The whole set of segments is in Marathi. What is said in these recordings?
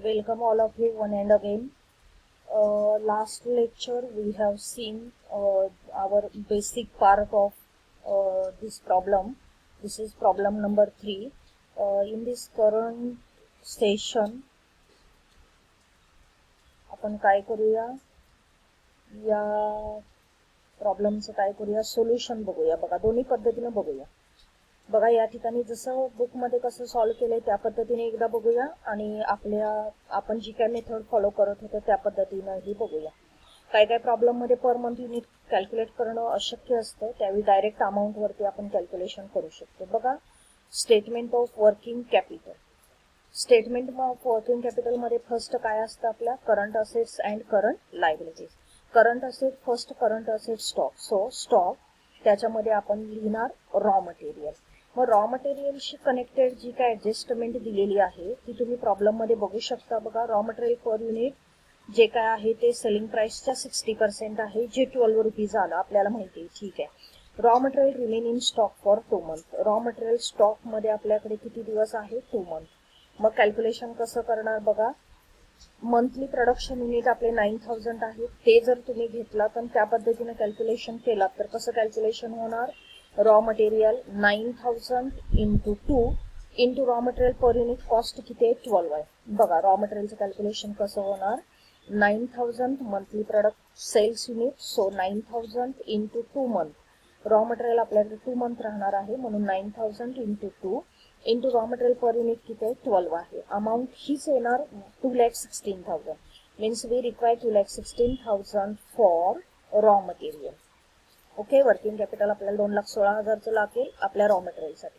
Welcome all of you one and again. Last lecture we have seen our basic part of this problem. This is problem number 3. In this current session आपण काय करूया, या प्रॉब्लेमचं काय करूया, सोल्युशन बघूया. बघा दोन्ही पद्धतीने बघूया. बघा या ठिकाणी जसं बुकमध्ये कसं सॉल्व्ह केलंय त्या पद्धतीने एकदा बघूया आणि आपण जी काय मेथड फॉलो करत होतो त्या पद्धतीनेही बघूया. काय काय प्रॉब्लेममध्ये पर मंथ युनिट कॅल्क्युलेट करणं अशक्य असतं, त्यावेळी डायरेक्ट अमाऊंटवरती आपण कॅल्क्युलेशन करू शकतो. बघा statement of working capital. Statement of working कॅपिटलमध्ये फर्स्ट काय असतं आपल्या, current assets and current liabilities. Current asset first, current asset stock. So stock त्याच्यामध्ये आपण लिहिणार रॉ मटेरियल. मग रॉ मटेरियलशी कनेक्टेड जी काय ऍडजस्टमेंट दिलेली आहे ती तुम्ही प्रॉब्लेममध्ये बघू शकता. बघा रॉ मटेरियल पर युनिट जे काय आहे ते सेलिंग प्राइसच्या 60% आहे, जे 12 रुपीज आलं आपल्याला माहिती आहे. ठीक आहे. Raw material remain in stock for 2 month. Raw material stock मध्ये आपल्याकडे किती दिवस आहे, 2 मंथ. मग कॅल्क्युलेशन कसं करणार बघा. मंथली प्रोडक्शन युनिट आपले 9000 आहे, ते जर तुम्ही घेतला तर त्या पद्धतीने कॅल्क्युलेशन केला तर कसं कॅल्क्युलेशन होणार. Raw material 9000 into 2 into raw material per unit cost किती आहे, 12 आहे. बघा रॉ मटेरियलचं कॅल्क्युलेशन कसं होणार. 9000 monthly product sales unit, so 9000 into 2 month. Raw material आपल्याकडे 2 मंथ राहणार आहे म्हणून 9000 into 2 into raw material per unit किती आहे, 12 आहे. अमाऊंट हीच येणार 2,16,000. Means we require 2,16,000 for raw material. Okay. Working capital आपल्याला 2,16,000 लागेल आपल्या रॉ मटेरियलसाठी.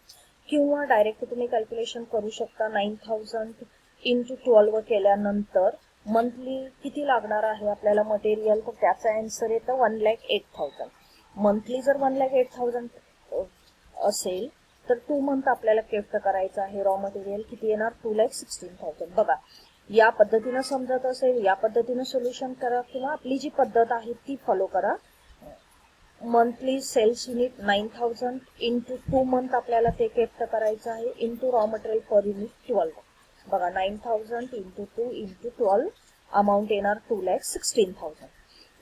किंवा डायरेक्ट तुम्ही कॅल्क्युलेशन करू शकता. 9000 इंटू 12 केल्यानंतर मंथली किती लागणार आहे आपल्याला मटेरियल, तर त्याचा आन्सर येतं 1,08,000. मंथली जर 1,08,000 असेल तर 2 मंथ आपल्याला केफ्ट करायचं आहे. रॉ मटेरियल किती येणार, 2,16,000. बघा या पद्धतीनं समजत असेल या पद्धतीनं सोल्युशन करा किंवा आपली जी पद्धत आहे ती फॉलो करा. Monthly sales unit 9000 into 2 month आपल्याला ते केफ्ट करायचं आहे into raw material per unit 12. बघा 9000 इंटू 2 इंटू 12 अमाऊंट येणार 2,16,000.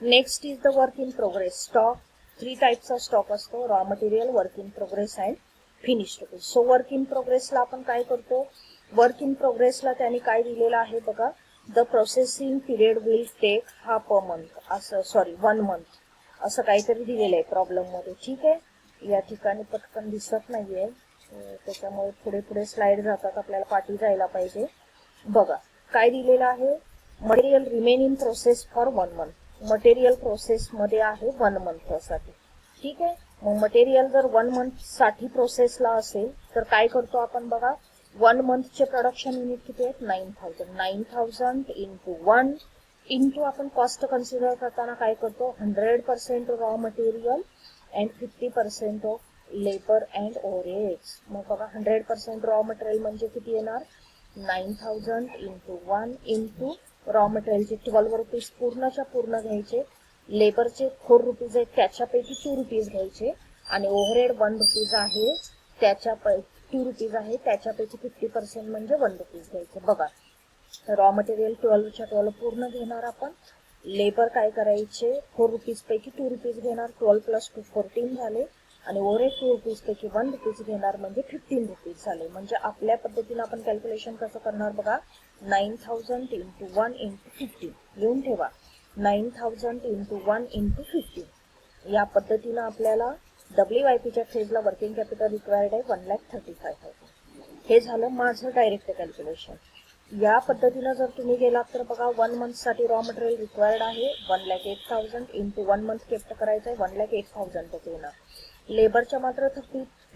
Next is the work in progress. Stock 3 टाईपचा स्टॉक असतो, raw material, work in progress and finished goods. So work in प्रोग्रेसला आपण काय करतो, वर्क इन प्रोग्रेसला त्यांनी काय दिलेलं आहे बघा. The processing period will take half a month, असं 1 मंथ असं काहीतरी दिलेलं आहे प्रॉब्लेम मध्ये. ठीक आहे. या ठिकाणी पटकन दिसत नाहीये त्याच्यामुळे पुढे पुढे स्लाइड जातात, आपल्याला पाठी जायला पाहिजे. बघा काय दिलेलं आहे. Material remain in process for 1 month. Material process मध्ये आहे 1 मंथ साठी. ठीक आहे. मग मटेरियल जर 1 मंथ साठी प्रोसेसला असेल तर काय करतो आपण बघा. 1 मंथचे प्रोडक्शन युनिट किती आहेत, 9000. 9000 इंटू 1 इंटू आपण कॉस्ट कन्सिडर करताना काय करतो, 100% raw material and 50% of labour and overheads. मग बघा 100% रॉ मटेरियल म्हणजे किती येणार, 9000 इंटू 1 इंटू रॉ मटेरियलचे 12 रुपीज पूर्णच्या पूर्ण घ्यायचे, लेबरचे 4 रुपीज आहेत त्याच्यापैकी 2 रुपीज घ्यायचे आणि ओव्हरहेड 1 रुपीज आहे त्याच्यापैकी 2 रुपीज आहे त्याच्यापैकी 50% म्हणजे 1 रुपीज घ्यायचे. बघा रॉ मटेरियल 12च्या 12 पूर्ण घेणार आपण. लेबर काय करायचे, 4 रुपीज पैकी 2 रुपीज घेणार, 12 प्लस 2 14 झाले आणि ओव्हरहेड 2 रुपीज पैकी 1 रुपीज घेणार म्हणजे 15 रुपीज झाले. म्हणजे आपल्या पद्धतीने आपण कॅल्क्युलेशन कसं करणार बघा. 9000 इंटू 1 इंटू 15 लिहून ठेवा. 9000 इंटू 1 इंटू 15 या पद्धतीनं आपल्याला WIPच्या फेजला वर्किंग कॅपिटल रिक्वायर्ड आहे 1,35,000. हे झालं माझं डायरेक्ट कॅल्क्युलेशन. या पद्धतीनं जर तुम्ही गेलात तर बघा 1 मंथ साठी रॉ मटेरियल रिक्वायर्ड आहे 1,08,000 इंटू 1 मंथ केफ्ट करायचं आहे 1,08,000 येणार. लेबरच्या मात्र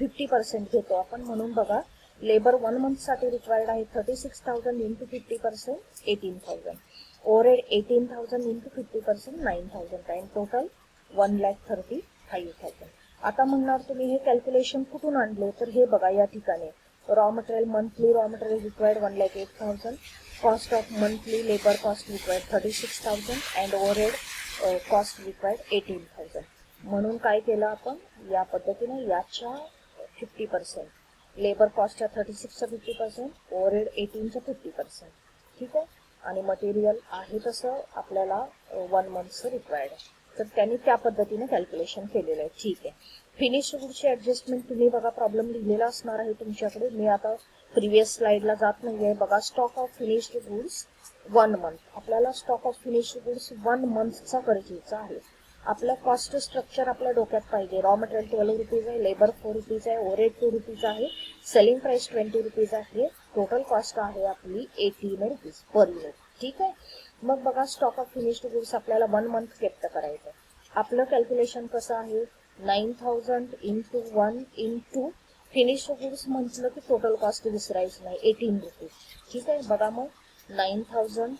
50% घेतो आपण म्हणून बघा लेबर 1 मंथ साठी रिक्वायर्ड आहे 36,000 into 50% 18,000. Overhead 18,000 into 50% 9,000 and total 1,35,000. आता म्हणणार तुम्ही हे कॅल्क्युलेशन कुठून आणले, तर हे बघा या ठिकाणी raw material monthly raw material required 1,08,000, cost of monthly labour cost required 36,000 and overhead cost required 18,000. म्हणून काय केलं आपण या पद्धतीने याच्या 50%, लेबर कॉस्टच्या 36च्या 50%, ओव्हरहेड 18च्या 50%. ठीक आहे. आणि मटेरियल आहे तसं आपल्याला 1 मंथचं रिक्वायर्ड आहे, तर त्यांनी त्या पद्धतीने कॅल्क्युलेशन केलेलं आहे. ठीक आहे. फिनिश्ड गुड्सची ऍडजस्टमेंट तुम्ही बघा प्रॉब्लेम लिहिलेला असणार आहे तुमच्याकडे. मी आता प्रिव्हियस स्लाइडला जात नाहीये. बघा stock of finished goods 1 month. आपल्याला स्टॉक ऑफ फिनिश्ड गुड्स 1 मंथचा गरजेचा आहे. आपलं कॉस्ट स्ट्रक्चर आपल्या डोक्यात पाहिजे. रॉ मटेरियल 12 रुपीज आहे, लेबर 4 रुपीज आहे, ओव्हरहेड 2 रुपीज आहे, सेलिंग प्राइस 20 रुपीज आहे, टोटल कॉस्ट आहे आपली 18 रुपीज पर युनिट. ठीक आहे. मग बघा स्टॉक ऑफ फिनिश्ड गुड्स आपल्याला 1 मंथ केप्ट करायचं. आपलं कॅल्क्युलेशन कसं आहे, 9000 इंटू 1 इंटू फिनिश्ड गुड्स म्हटलं की टोटल कॉस्ट विसरायचं नाही, 18 रुपीज. ठीक आहे. बघा मग 9000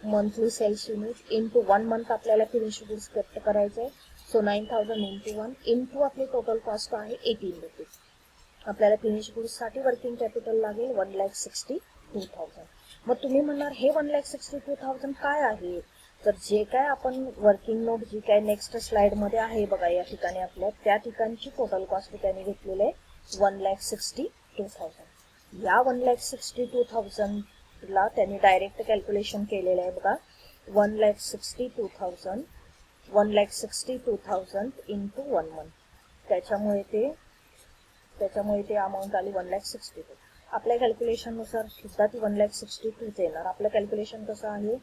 monthly sales unit into 1 month आपल्याला फिनिश्ड गुड्स केप्ट करायचं आहे. सो 9000 इंटू 1 इंटू आपली टोटल कॉस्ट आहे 18 रुपीज. आपल्याला फिनिश्ड गुड्स साठी वर्किंग कॅपिटल लागेल 1,62,000. मग तुम्ही म्हणणार हे 1,62,000 काय आहे, तर जे काय आपण वर्किंग नोट जी काय नेक्स्ट स्लाइड मध्ये आहे बघा या ठिकाणी आपल्या, त्या ठिकाणची टोटल कॉस्ट त्यांनी घेतलेली आहे 1,62,000. या 1,62,000 ला त्यांनी डायरेक्ट कॅल्क्युलेशन केलेलं आहे बघा. 1,62,000 इंटू 1 मंथ. त्याच्यामुळे ते अमाऊंट आली 1,62,000. आपल्या कॅल्क्युलेशन नुसार सुद्धा ती 1,62,000 येणार. आपलं कॅल्क्युलेशन कसं आहे,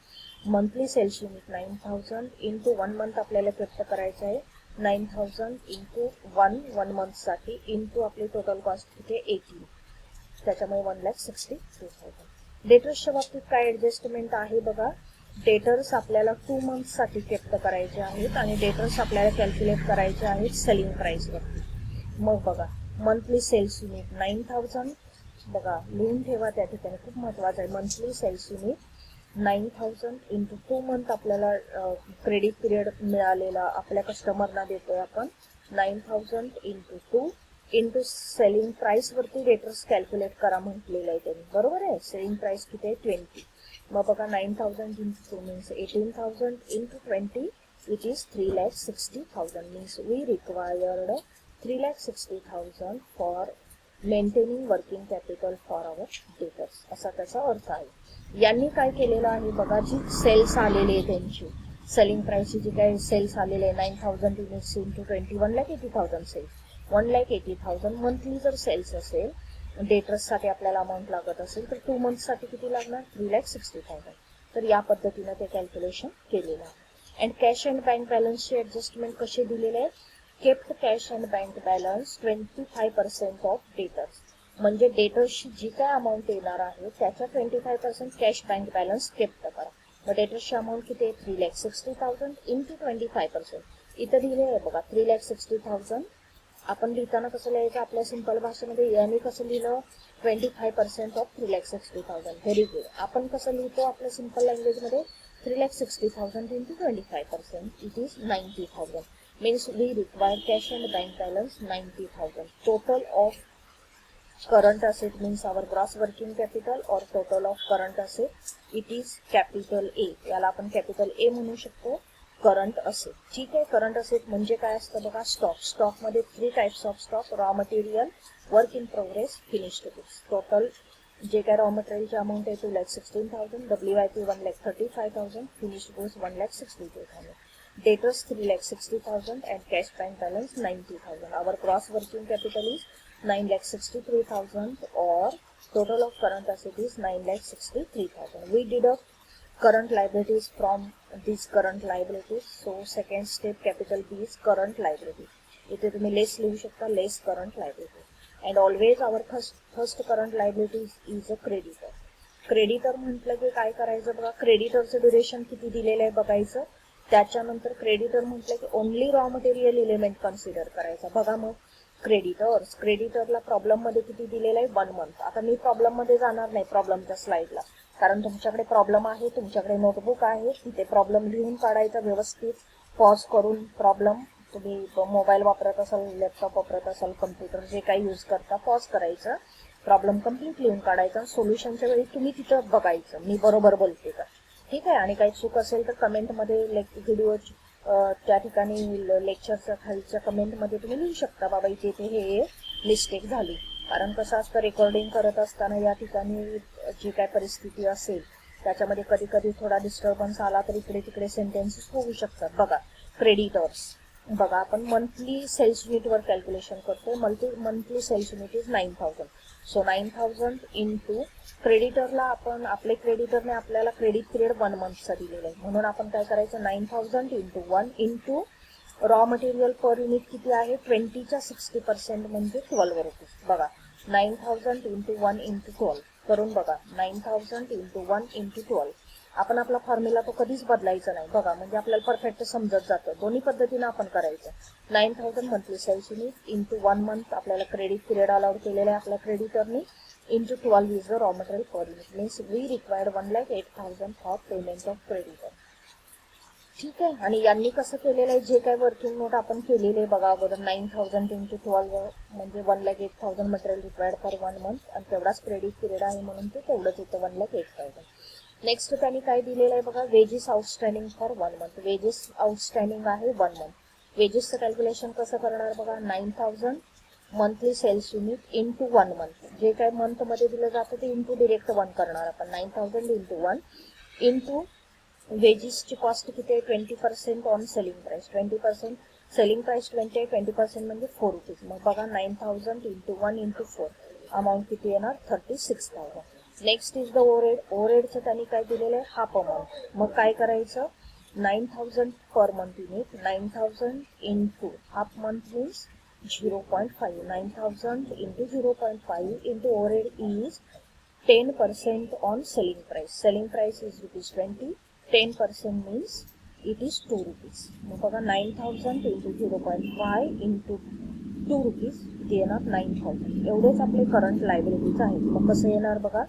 monthly sales unit 9000 into 1 month आपल्याला केप्ट करायचं आहे. 9000 इंटू 1 मंथ साठी इंटू आपली टोटल कॉस्ट किती 18. त्याच्यामुळे 1,62,000. डेटर्सच्या बाबतीत काय ऍडजस्टमेंट आहे बघा. डेटर्स आपल्याला 2 मंथ साठी केप्ट करायचे आहेत आणि डेटर्स आपल्याला कॅल्क्युलेट करायचे आहेत सेलिंग प्राइस वरती. मग बघा मंथली सेल्स युनिट 9000. बघा लिहून ठेवा त्या ठिकाणी, खूप महत्वाचं आहे. Monthly sales unit 9000 into 2 month आपल्याला क्रेडिट पिरियड मिळालेला आपल्या कस्टमरना देतोय आपण. 9000 इंटू 2 इंटू सेलिंग प्राइस वरती डेटर्स कॅल्क्युलेट करा म्हटलेलं आहे त्यांनी, बरोबर आहे. सेलिंग प्राइस किती आहे 20. मग बघा 9000 into 2 means 18,000 into 20 which is 3,60,000. Means we required 3,60,000 for maintaining working capital for our debtors, असा त्याचा अर्थ आहे. यांनी काय केलेलं आहे बघा, जी सेल्स आलेली आहे त्यांची सेलिंग प्राइसची जी काय सेल्स आलेले आहे 9,000 युनिट्स इंटू 20 1,80,000 सेल्स. 1,80,000 मंथली जर सेल्स असेल, डेटर्स साठी आपल्याला अमाऊंट लागत असेल, तर 2 मंथ साठी किती लागणार 3,60,000. तर या पद्धतीने ते कॅल्क्युलेशन केलेलं आहे. अँड कॅश अँड बँक बॅलन्सची ऍडजस्टमेंट कशी दिलेले आहे. Kept cash and bank balance 25% of debtors. म्हणजे डेटर्सची जी काय अमाऊंट येणार आहे त्याच्या 25% कॅश बँक बॅलन्स केप्ट करा. मग डेटर्सची अमाऊंट किती आहे 3,60,000 इंटू 25%. इथं दिले आहे बघा 3,60,000. आपण लिहिताना कसं लिहायचं आपल्या सिंपल भाषेमध्ये, यांनी कसं लिहिलं 25% ऑफ 3,60,000. Very good. आपण कसं लिहितो आपल्या सिंपल लँग्वेजमध्ये 3,60,000 into 25%. It is 90,000. means we require cash and bank balance 90,000. Total of current asset means our gross working capital or total of current asset, it is capital A. याला आपण capital A म्हणू शकतो. Current asset. ठीक आहे. करंट असेट म्हणजे काय असतं बघा, स्टॉक. स्टॉक मध्ये 3 types of stock, raw material, work in progress, finished goods. Total जे काय रॉ मटेरियलची अमाऊंट आहे 2,16,000, WIP 1,35,000, finished goods 1,62,000. Debtors 3,60,000 and cash bank balance 90,000. Our gross working capital is 9,63,000 or total of current asset is 9,63,000. We deduct current liabilities from these current liabilities. So second step capital B is current liability. इथे तुम्ही लेस लिहू शकता, लेस current liability. And always our first current liability is a creditor. Creditor म्हटलं की काय करायचं बघा, क्रेडिटरचं ड्युरेशन किती दिलेलं आहे बघायचं. त्याच्यानंतर क्रेडिटर म्हटलं की only raw material element consider करायचा. बघा मग क्रेडिटरला प्रॉब्लेम मध्ये किती दिलेलं आहे 1 मंथ. आता मी प्रॉब्लेम मध्ये जाणार नाही प्रॉब्लेमच्या स्लाइडला, कारण तुमच्याकडे प्रॉब्लेम आहे, तुमच्याकडे नोटबुक आहे, तिथे प्रॉब्लेम लिहून काढायचा व्यवस्थित पॉज करून. प्रॉब्लेम तुम्ही मोबाईल वापरत असाल, लॅपटॉप वापरत असाल, कम्प्युटर जे काही यूज करता, पॉज करायचं, प्रॉब्लेम कम्प्लीट लिहून काढायचा. सोल्युशनच्या वेळी तुम्ही तिथं बघायचं मी बरोबर बोलते का. ठीक आहे. आणि काही चूक असेल तर कमेंटमध्ये व्हिडिओ त्या ठिकाणी लेक्चरच्या खालच्या कमेंटमध्ये तुम्ही लिहू शकता, बाबा इथे हे मिस्टेक झाली. कारण कसं असतं रेकॉर्डिंग करत असताना या ठिकाणी जी काय परिस्थिती असेल त्याच्यामध्ये कधी कधी थोडा डिस्टर्बन्स आला तर इकडे तिकडे सेंटेन्सेस होऊ शकतात. बघा क्रेडिटर्स, बघा आपण मंथली सेल्स युनिटवर कॅल्क्युलेशन करतोय. Monthly sales unit is 9000. So 9000 into क्रेडिटरला आपण आपले क्रेडिटरने आपल्याला क्रेडिट पिरियड 1 मंथचा दिलेला आहे, म्हणून आपण काय करायचं 9000 into 1 into raw material per unit किती आहे 20च्या 60% म्हणजे 12 रुपीज. बघा 9000 इंटू 1 इंटू 12 करून बघा 9000 इंटू 1 इंटू 12. आपण आपला फॉर्म्युला तो कधीच बदलायचा नाही. बघा म्हणजे आपल्याला परफेक्ट समजत जातं. दोन्ही पद्धतीनं आपण करायचं. 9000 monthly sales unit into 1 month आपल्याला क्रेडिट पिरियड अलाउड केलेला आहे आपल्या क्रेडिटरनी into 12 is the raw material per unit. Means we required 1,08,000 for payment of creditor. ठीक आहे. आणि यांनी कसं केलेलं आहे, जे काय वर्किंग नोट आपण केलेले बघा अगोदर 9000 इंटू 12 म्हणजे 1,08,000 मटेरियल रिक्वायर्ड फॉर 1 मंथ आणि तेवढाच क्रेडिट पिरियड आहे म्हणून ते तेवढंच येतं 1,08,000. नेक्स्ट त्यांनी काय दिलेलं आहे बघा wages outstanding for 1 month. Wages outstanding आहे 1 मंथ. वेजेसचं कॅल्क्युलेशन कसं करणार बघा 9000 monthly sales unit into 1 month. जे काय मंथमध्ये दिलं जातं ते इंटू डिरेक्ट 1 करणार आपण. 9000 इंटू 1 इंटू वेजेसची कॉस्ट किती आहे 20% on selling price. 20% selling price 20 आहे, 20% म्हणजे 4 रुपीज. मग बघा 9000 इंटू 1 इंटू 4 अमाऊंट किती येणार 36,000. Next is the overhead. ओव्हरहेडचं त्यांनी काय दिलेलं आहे हाफ अ मंथ. मग काय करायचं 9000 per month unit 9000 into half month means 0.5. 9000 into 0.5 into overhead is 10% on selling price. Selling price is ₹20. 10% means it is 2 rupees. मग बघा 9000 इंटू 0.5 इंटू 2 रुपीज इथे येणार 9000. एवढेच आपले करंट लायबिलिटीज आहेत. मग कसं येणार बघा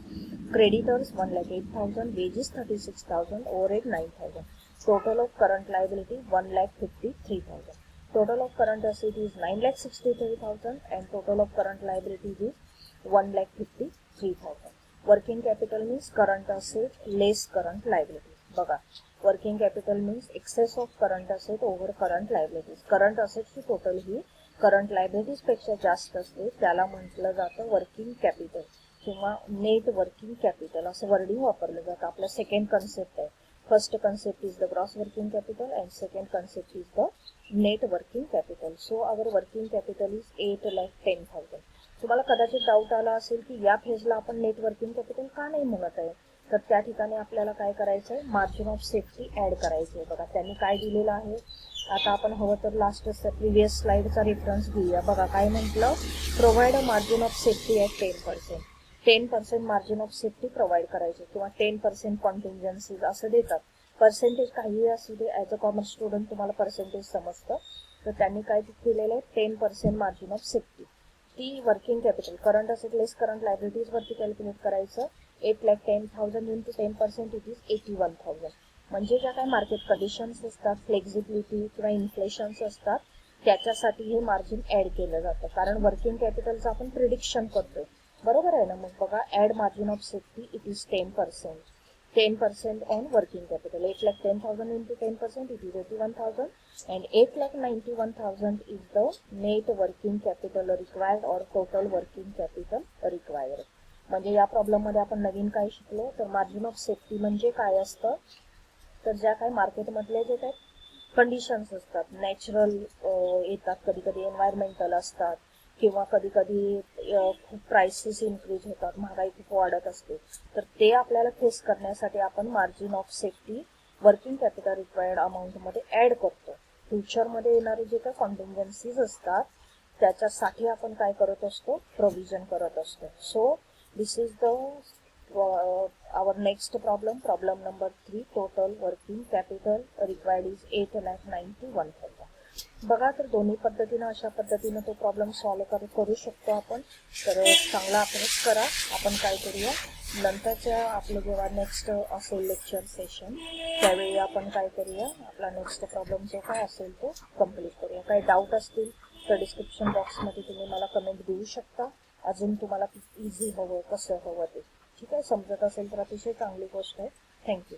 creditors 1,08,000, wages 36,000, overhead 9,000. Total of current liability 1,53,000. Total of current asset is 9,63,000 and total of current liabilities is 1,53,000. Working capital means current asset less current liability. बघा working capital means excess of current asset over current liabilities. Current असेटची टोटल ही करंट लायबिलिटीज पेक्षा जास्त असते, त्याला म्हटलं जातं वर्किंग कॅपिटल किंवा नेट वर्किंग कॅपिटल असं वर्डिंग वापरलं जातं. आपलं सेकंड कन्सेप्ट आहे. First concept is the gross working capital and second concept is the net working capital. So our working capital is 8,10,000. तुम्हाला कदाचित डाऊट आला असेल की या फेजला आपण नेट वर्किंग कॅपिटल का नाही म्हणत आहे, तर त्या ठिकाणी आपल्याला काय करायचं आहे मार्जिन ऑफ सेफ्टी ऍड करायचं आहे. बघा त्यांनी काय दिलेलं आहे. आता आपण हवं तर लास्ट प्रिव्हियस स्लाइडचा रेफरन्स घेऊया. बघा काय म्हटलं provide a margin of safety at 10%. 10% margin of safety provide करायचे किंवा 10% कॉन्टिंजन्सीज असं देतात. पर्सेंटेज काहीही असू दे, ॲज अ कॉमर्स स्टुडंट तुम्हाला पर्सेंटेज समजतं. तर त्यांनी काय केलेलं आहे 10% मार्जिन ऑफ सेफ्टी. ती working capital current asset less current liabilities वरती कॅल्क्युलेट करायचं. 8,10,000 इंटू 10% इट इज 81,000. म्हणजे ज्या काही मार्केट कंडिशन्स असतात, फ्लेक्झिबिलिटी किंवा इन्फ्लेशन्स असतात त्याच्यासाठी हे मार्जिन ऍड केलं जातं. कारण वर्किंग कॅपिटलचं आपण प्रिडिक्शन करतोय, बरोबर आहे ना. मग बघा add margin of safety it is 10%. 10% on working capital. 8,10,000 into 10% it is 81,000 and 8,91,000 is the net working capital required or total working capital required. म्हणजे या प्रॉब्लेम मध्ये आपण नवीन काय शिकलो तर मार्जिन ऑफ सेफ्टी म्हणजे काय असतं, तर ज्या काही मार्केटमधले जे काही कंडिशन्स असतात नॅचरल येतात, कधी कधी एन्व्हायरमेंटल असतात किंवा कधी कधी खूप प्राइसेस इन्क्रीज होतात, महागाई खूप वाढत असते, तर ते आपल्याला फेस करण्यासाठी आपण margin of safety working capital required अमाऊंटमध्ये ऍड करतो. फ्युचरमध्ये येणारे जे काही कॉन्टिंजन्सीज असतात त्याच्यासाठी आपण काय करत असतो प्रोव्हिजन करत असतो. So this is the our next problem number 3. total working capital required is 8,91,000. बघा तर दोन्ही पद्धतीनं अशा पद्धतीनं तो प्रॉब्लेम सॉल्व्ह करू शकतो आपण. तर चांगला अभ्यास करा. आपण काय करूया नंतरच्या आपलं जेव्हा नेक्स्ट असेल लेक्चर सेशन त्यावेळी आपण काय करूया आपला नेक्स्ट प्रॉब्लेम जो काय असेल तो कम्प्लीट करूया. काही डाऊट असतील तर डिस्क्रिप्शन बॉक्समध्ये तुम्ही मला कमेंट देऊ शकता. अजून तुम्हाला इझी हवं कसं हवं ते ठीक आहे. समजत असेल तर अतिशय चांगली गोष्ट आहे. थँक्यू.